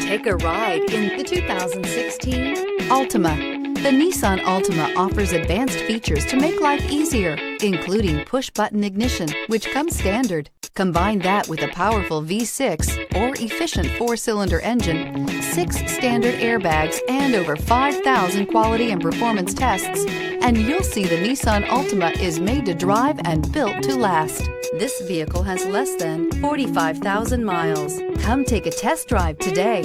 Take a ride in the 2016 Altima. The Nissan Altima offers advanced features to make life easier, including push-button ignition, which comes standard. Combine that with a powerful V6 or efficient 4-cylinder engine, 6 standard airbags, and over 5,000 quality and performance tests, and you'll see the Nissan Altima is made to drive and built to last. This vehicle has less than 45,000 miles. Come take a test drive today.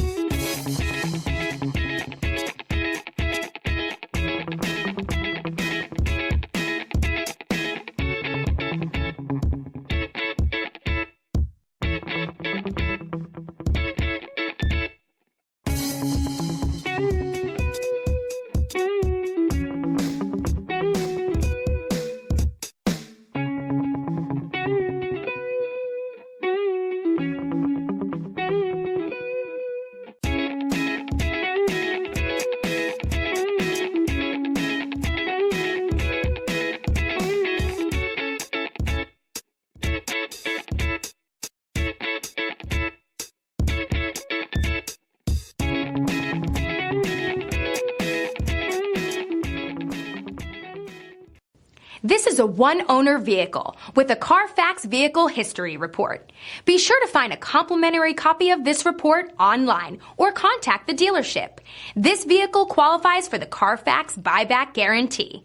This is a one-owner vehicle with a Carfax Vehicle History Report. Be sure to find a complimentary copy of this report online or contact the dealership. This vehicle qualifies for the Carfax Buyback Guarantee.